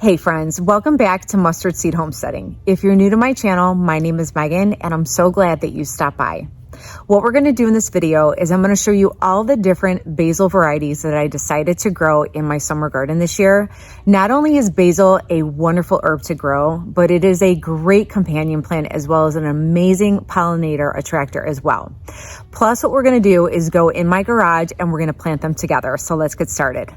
Hey friends, welcome back to Mustard Seed Homesteading. If you're new to my channel, my name is Megan and I'm so glad that you stopped by. What we're going to do in this video is I'm going to show you all the different basil varieties that I decided to grow in my summer garden this year. Not only is basil a wonderful herb to grow, but it is a great companion plant as well as an amazing pollinator attractor as well. Plus, what we're going to do is go in my garage and we're going to plant them together. So let's get started.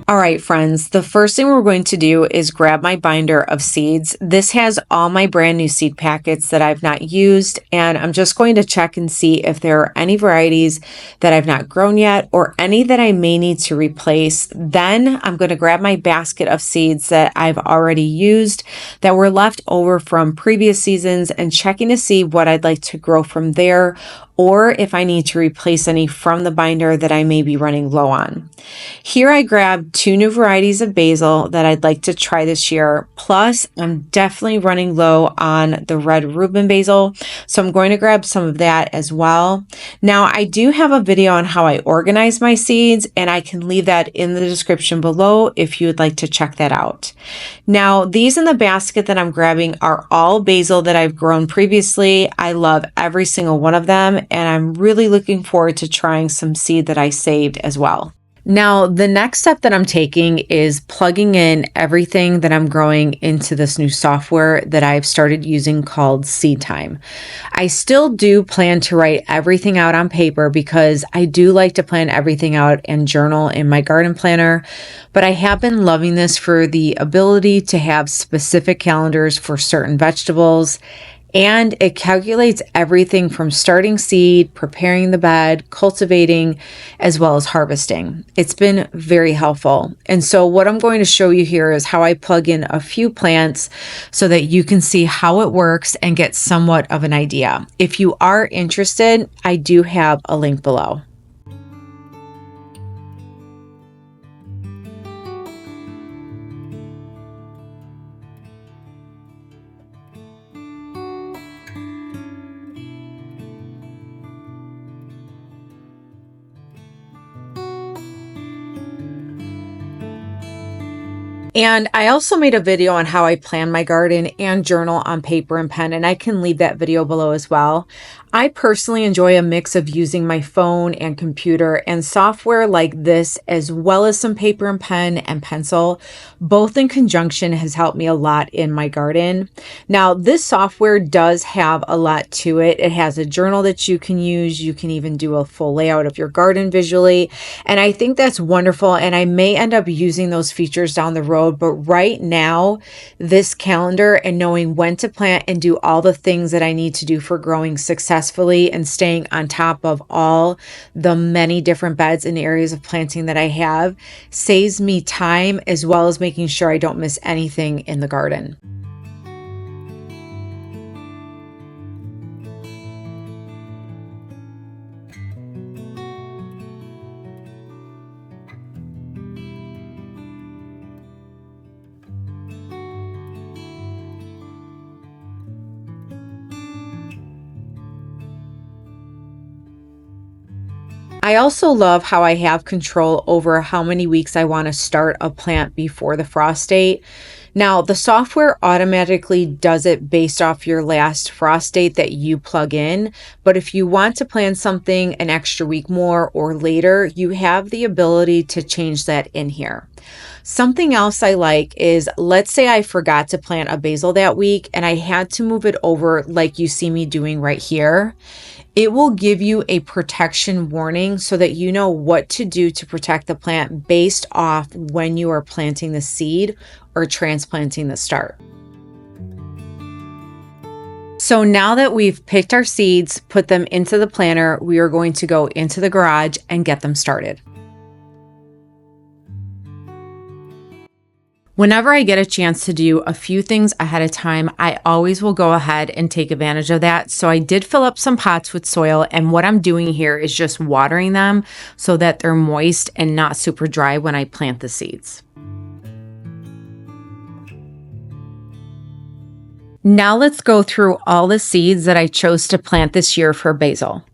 All right, friends, the first thing we're going to do is grab my binder of seeds. This has all my brand new seed packets that I've not used, and I'm just going to check and see if there are any varieties that I've not grown yet or any that I may need to replace. Then I'm going to grab my basket of seeds that I've already used that were left over from previous seasons and checking to see what I'd like to grow from there, or if I need to replace any from the binder that I may be running low on. Here I grabbed 2 new varieties of basil that I'd like to try this year. Plus, I'm definitely running low on the red Reuben basil, so I'm going to grab some of that as well. Now, I do have a video on how I organize my seeds, and I can leave that in the description below if you would like to check that out. Now, these in the basket that I'm grabbing are all basil that I've grown previously. I love every single one of them, and I'm really looking forward to trying some seed that I saved as well. Now, the next step that I'm taking is plugging in everything that I'm growing into this new software that I've started using called SeedTime. I still do plan to write everything out on paper because I do like to plan everything out and journal in my garden planner, but I have been loving this for the ability to have specific calendars for certain vegetables. And it calculates everything from starting seed, preparing the bed, cultivating, as well as harvesting. It's been very helpful. And so what I'm going to show you here is how I plug in a few plants so that you can see how it works and get somewhat of an idea. If you are interested, I do have a link below. And I also made a video on how I plan my garden and journal on paper and pen, and I can leave that video below as well. I personally enjoy a mix of using my phone and computer and software like this, as well as some paper and pen and pencil. Both in conjunction has helped me a lot in my garden. Now, this software does have a lot to it. It has a journal that you can use. You can even do a full layout of your garden visually. And I think that's wonderful. And I may end up using those features down the road. But right now, this calendar and knowing when to plant and do all the things that I need to do for growing successfully and staying on top of all the many different beds and areas of planting that I have saves me time, as well as making sure I don't miss anything in the garden. I also love how I have control over how many weeks I want to start a plant before the frost date. Now, the software automatically does it based off your last frost date that you plug in, but if you want to plan something an extra week more or later, you have the ability to change that in here. Something else I like is, let's say I forgot to plant a basil that week and I had to move it over like you see me doing right here. It will give you a protection warning so that you know what to do to protect the plant based off when you are planting the seed or transplanting the start. So now that we've picked our seeds, put them into the planter, we are going to go into the garage and get them started. Whenever I get a chance to do a few things ahead of time, I always will go ahead and take advantage of that. So I did fill up some pots with soil, and what I'm doing here is just watering them so that they're moist and not super dry when I plant the seeds. Now let's go through all the seeds that I chose to plant this year for basil.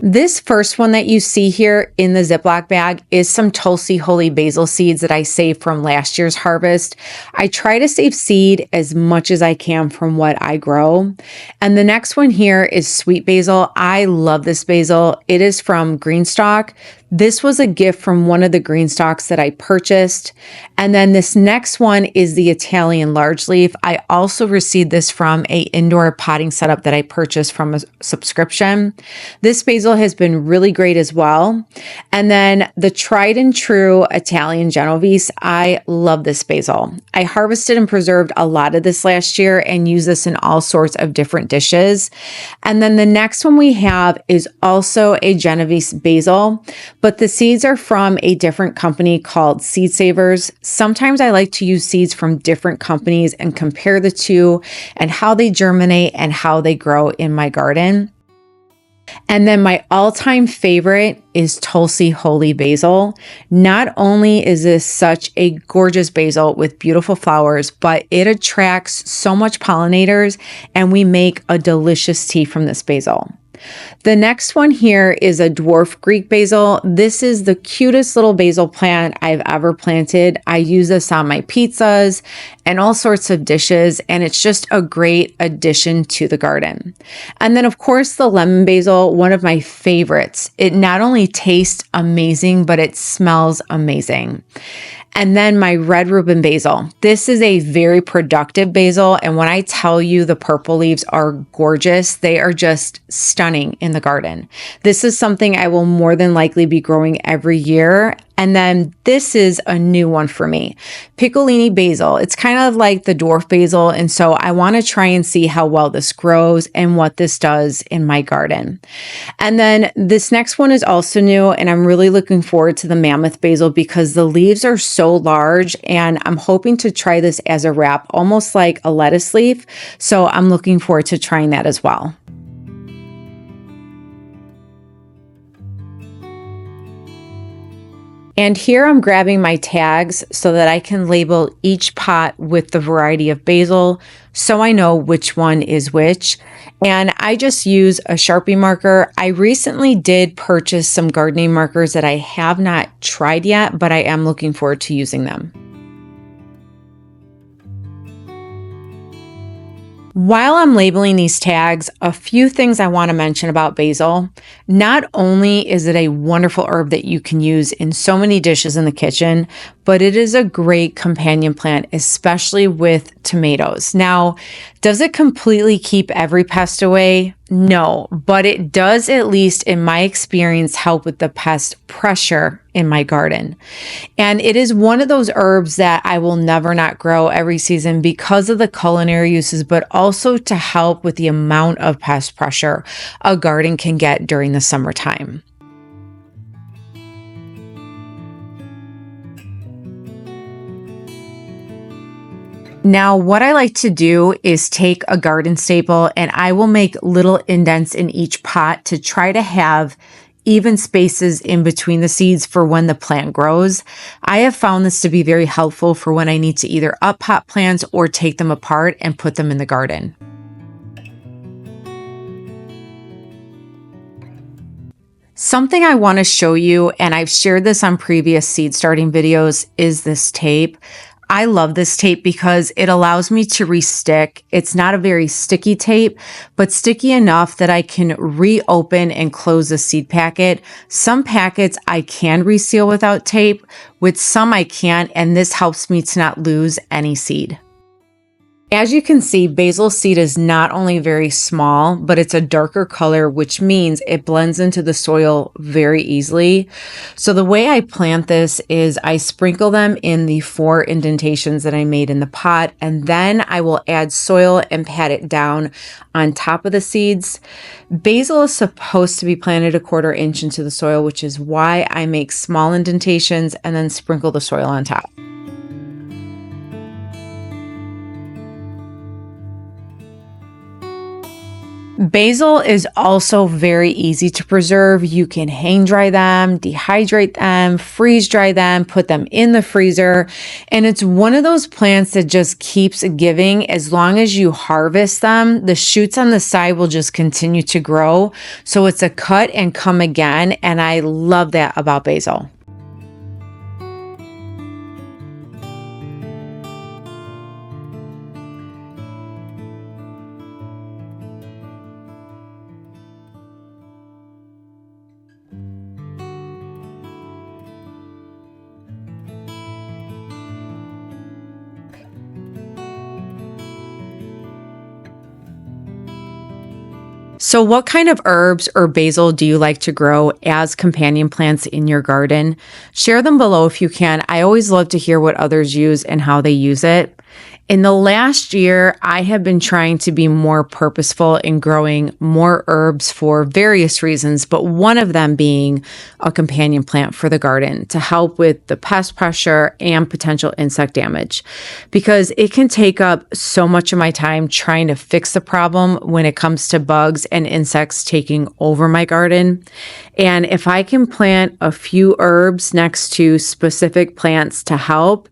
This first one that you see here in the Ziploc bag is some Tulsi Holy Basil seeds that I saved from last year's harvest. I try to save seed as much as I can from what I grow. And the next one here is sweet basil. I love this basil. It is from GREENSTALK. This was a gift from one of the GREENSTALKs that I purchased. And then this next one is the Italian large leaf. I also received this from an indoor potting setup that I purchased from a subscription. This basil has been really great as well. And then the tried and true Italian Genovese. I love this basil. I harvested and preserved a lot of this last year and use this in all sorts of different dishes. And then the next one we have is also a Genovese basil, but the seeds are from a different company called Seed Savers. Sometimes I like to use seeds from different companies and compare the two and how they germinate and how they grow in my garden. And then my all-time favorite is Tulsi Holy Basil. Not only is this such a gorgeous basil with beautiful flowers, but it attracts so much pollinators and we make a delicious tea from this basil. The next one here is a dwarf Greek basil. This is the cutest little basil plant I've ever planted. I use this on my pizzas and all sorts of dishes, and it's just a great addition to the garden. And then of course the lemon basil, one of my favorites. It not only tastes amazing, but it smells amazing. And then my red Reuben basil. This is a very productive basil. And when I tell you the purple leaves are gorgeous, they are just stunning in the garden. This is something I will more than likely be growing every year. And then this is a new one for me, Piccolini basil. It's kind of like the dwarf basil. And so I want to try and see how well this grows and what this does in my garden. And then this next one is also new, and I'm really looking forward to the mammoth basil because the leaves are so large, and I'm hoping to try this as a wrap, almost like a lettuce leaf. So I'm looking forward to trying that as well. And here I'm grabbing my tags so that I can label each pot with the variety of basil so I know which one is which. And I just use a Sharpie marker. I recently did purchase some gardening markers that I have not tried yet, but I am looking forward to using them. While I'm labeling these tags, a few things I want to mention about basil. Not only is it a wonderful herb that you can use in so many dishes in the kitchen, but it is a great companion plant, especially with tomatoes. Now, does it completely keep every pest away? No, but it does, at least in my experience, help with the pest pressure in my garden. And it is one of those herbs that I will never not grow every season because of the culinary uses, but also to help with the amount of pest pressure a garden can get during the summertime. Now, what I like to do is take a garden staple and I will make little indents in each pot to try to have even spaces in between the seeds for when the plant grows. I have found this to be very helpful for when I need to either up pot plants or take them apart and put them in the garden. Something I want to show you, and I've shared this on previous seed starting videos, is this tape. I love this tape because it allows me to restick. It's not a very sticky tape, but sticky enough that I can reopen and close the seed packet. Some packets I can reseal without tape, with some I can't, and this helps me to not lose any seed. As you can see, basil seed is not only very small, but it's a darker color, which means it blends into the soil very easily. So the way I plant this is I sprinkle them in the 4 indentations that I made in the pot, and then I will add soil and pat it down on top of the seeds. Basil is supposed to be planted 1/4 inch into the soil, which is why I make small indentations and then sprinkle the soil on top. Basil is also very easy to preserve. You can hang dry them, dehydrate them, freeze dry them, put them in the freezer. And it's one of those plants that just keeps giving. As long as you harvest them, the shoots on the side will just continue to grow. So it's a cut and come again. And I love that about basil. So what kind of herbs or basil do you like to grow as companion plants in your garden? Share them below if you can. I always love to hear what others use and how they use it. In the last year, I have been trying to be more purposeful in growing more herbs for various reasons, but one of them being a companion plant for the garden to help with the pest pressure and potential insect damage, because it can take up so much of my time trying to fix the problem when it comes to bugs and insects taking over my garden. And if I can plant a few herbs next to specific plants to help,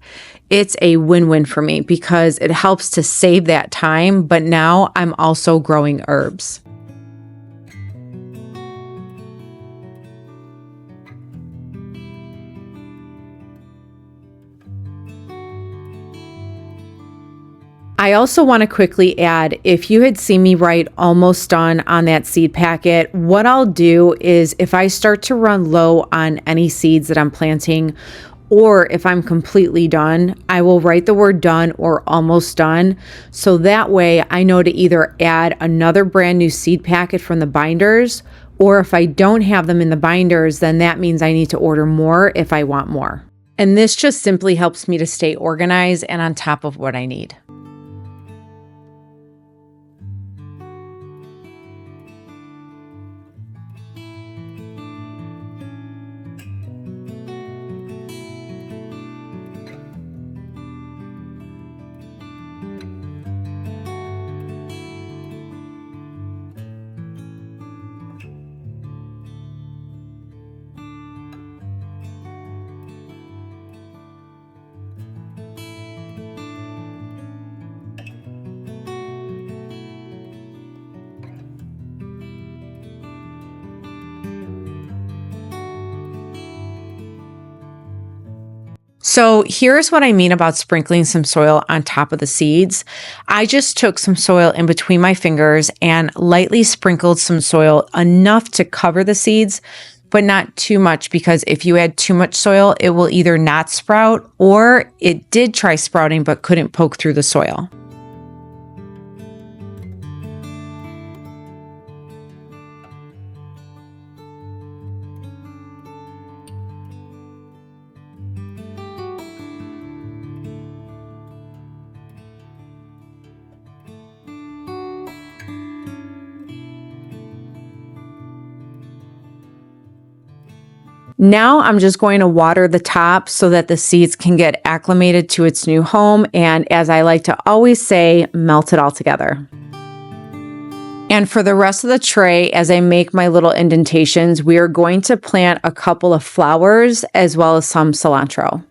it's a win-win for me because it helps to save that time, but now I'm also growing herbs. I also want to quickly add, if you had seen me write almost done on that seed packet, what I'll do is if I start to run low on any seeds that I'm planting, or if I'm completely done, I will write the word done or almost done. So that way I know to either add another brand new seed packet from the binders, or if I don't have them in the binders, then that means I need to order more if I want more. And this just simply helps me to stay organized and on top of what I need. So here's what I mean about sprinkling some soil on top of the seeds. I just took some soil in between my fingers and lightly sprinkled some soil enough to cover the seeds, but not too much, because if you add too much soil, it will either not sprout or it did try sprouting but couldn't poke through the soil. Now I'm just going to water the top so that the seeds can get acclimated to its new home, and as I like to always say, melt it all together. And for the rest of the tray, as I make my little indentations, we are going to plant a couple of flowers as well as some cilantro.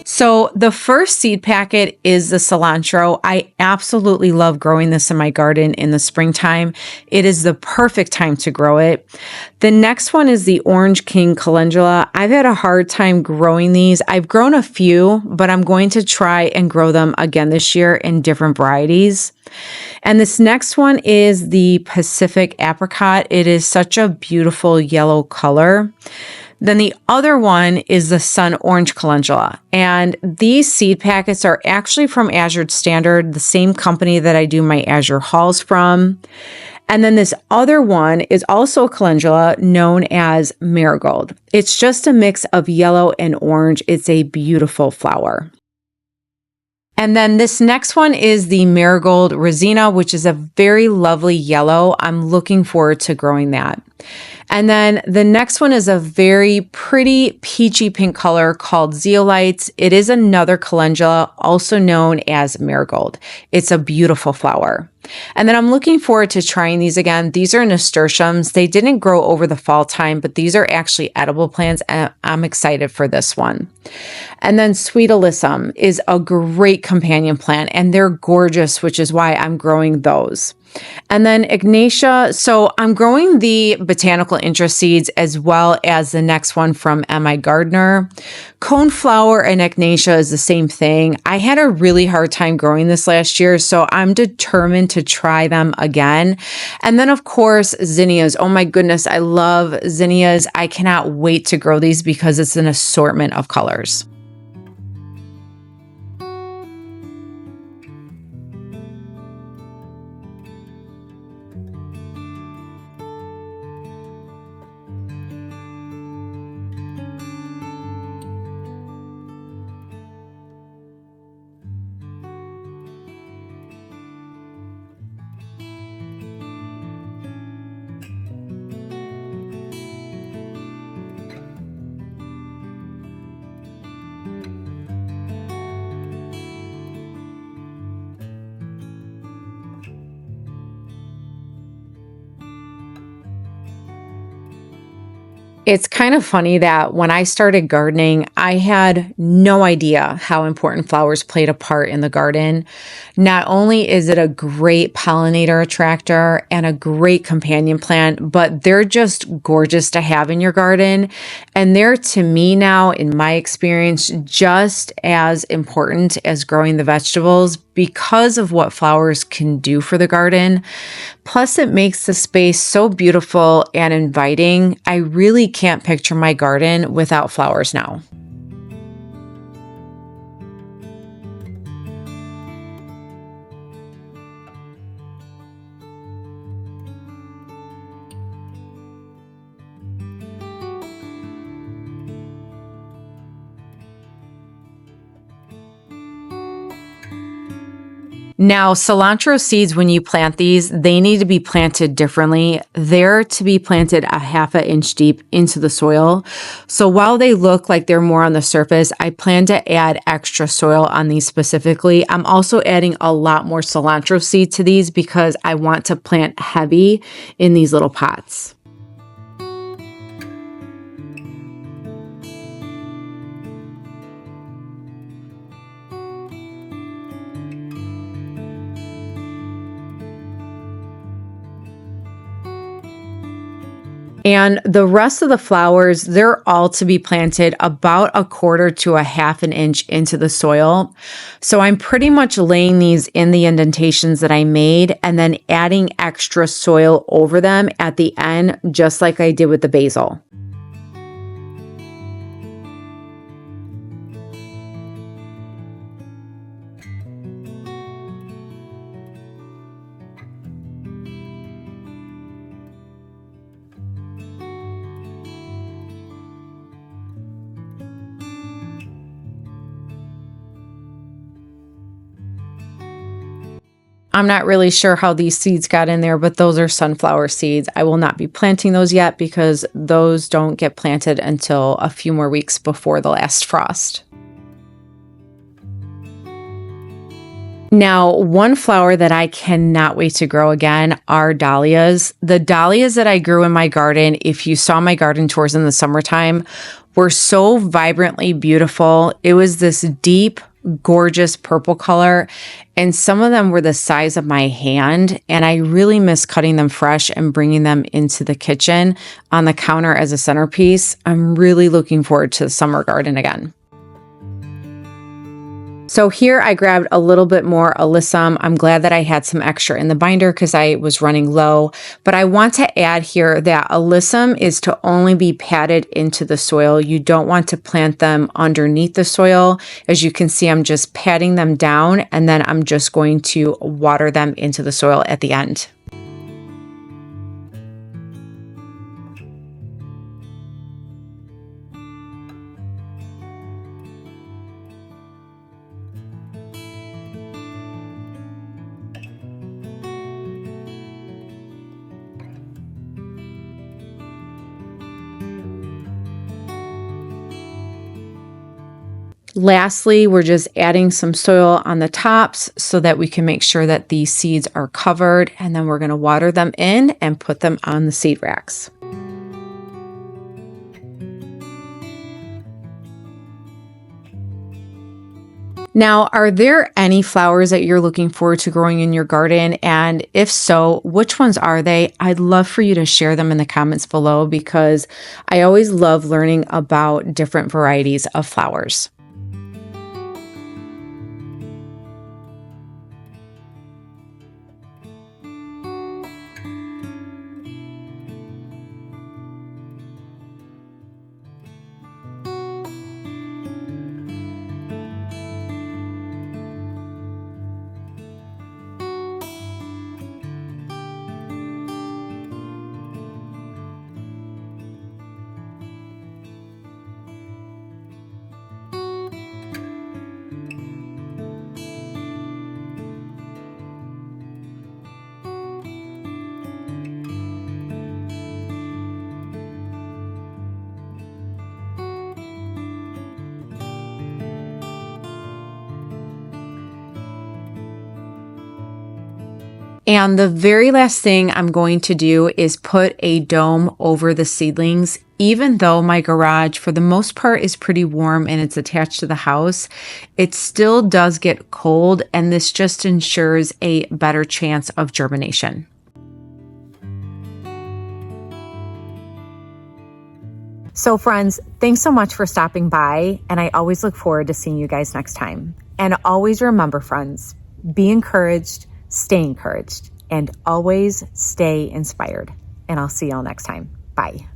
So the first seed packet is the cilantro. I absolutely love growing this in my garden in the springtime. It is the perfect time to grow it. The next one is the Orange King calendula. I've had a hard time growing these. I've grown a few, but I'm going to try and grow them again this year in different varieties. And this next one is the Pacific apricot. It is such a beautiful yellow color. Then the other one is the Sun Orange calendula. And these seed packets are actually from Azure Standard, the same company that I do my Azure hauls from. And then this other one is also a calendula known as marigold. It's just a mix of yellow and orange. It's a beautiful flower. And then this next one is the marigold resina, which is a very lovely yellow. I'm looking forward to growing that. And then the next one is a very pretty peachy pink color called zeolites. It is another calendula, also known as marigold. It's a beautiful flower. And then I'm looking forward to trying these again. These are nasturtiums. They didn't grow over the fall time, but these are actually edible plants, and I'm excited for this one. And then sweet alyssum is a great companion plant, and they're gorgeous, which is why I'm growing those. And then Ignatia, so I'm growing the botanical interest seeds as well as the next one from M.I. Gardner. Coneflower and Ignatia is the same thing. I had a really hard time growing this last year, so I'm determined to try them again. And then, of course, zinnias. Oh my goodness, I love zinnias. I cannot wait to grow these because it's an assortment of colors. It's kind of funny that when I started gardening, I had no idea how important flowers played a part in the garden. Not only is it a great pollinator attractor and a great companion plant, but they're just gorgeous to have in your garden. And they're, to me now, in my experience, just as important as growing the vegetables because of what flowers can do for the garden. Plus, it makes the space so beautiful and inviting. I really can't picture my garden without flowers now. Now, cilantro seeds, when you plant these, they need to be planted differently. They're to be planted a half an inch deep into the soil. So while they look like they're more on the surface, I plan to add extra soil on these specifically. I'm also adding a lot more cilantro seed to these because I want to plant heavy in these little pots. And the rest of the flowers, they're all to be planted about 1/4 to a half an inch into the soil. So I'm pretty much laying these in the indentations that I made and then adding extra soil over them at the end, just like I did with the basil. I'm not really sure how these seeds got in there, but those are sunflower seeds. I will not be planting those yet because those don't get planted until a few more weeks before the last frost. Now, one flower that I cannot wait to grow again are dahlias. The dahlias that I grew in my garden, if you saw my garden tours in the summertime, were so vibrantly beautiful. It was this deep, gorgeous purple color, and some of them were the size of my hand, and I really miss cutting them fresh and bringing them into the kitchen on the counter as a centerpiece. I'm really looking forward to the summer garden again. So here I grabbed a little bit more alyssum. I'm glad that I had some extra in the binder because I was running low, but I want to add here that alyssum is to only be patted into the soil. You don't want to plant them underneath the soil. As you can see, I'm just patting them down and then I'm just going to water them into the soil at the end. Lastly, we're just adding some soil on the tops so that we can make sure that these seeds are covered, and then we're going to water them in and put them on the seed racks. Now, are there any flowers that you're looking forward to growing in your garden? And if so, which ones are they? I'd love for you to share them in the comments below because I always love learning about different varieties of flowers. And the very last thing I'm going to do is put a dome over the seedlings. Even though my garage, for the most part, is pretty warm and it's attached to the house, it still does get cold, and this just ensures a better chance of germination. So friends, thanks so much for stopping by, and I always look forward to seeing you guys next time. And always remember, friends, be encouraged, stay encouraged, and always stay inspired. And I'll see y'all next time. Bye.